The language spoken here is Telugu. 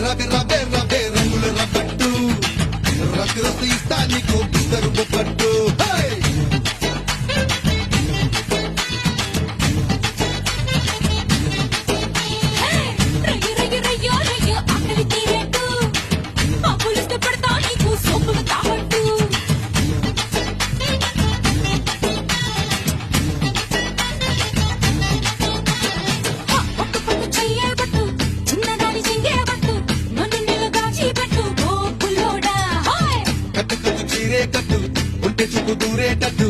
రవి రవే రవే రంగుల రబ్బట్టు రసి రసి ఇస్తా నీకు బిద్దరు బొబ్బట్టు కట్టు కట్టు చీరే కట్టు ఉంటే చూపు దూరేటట్టు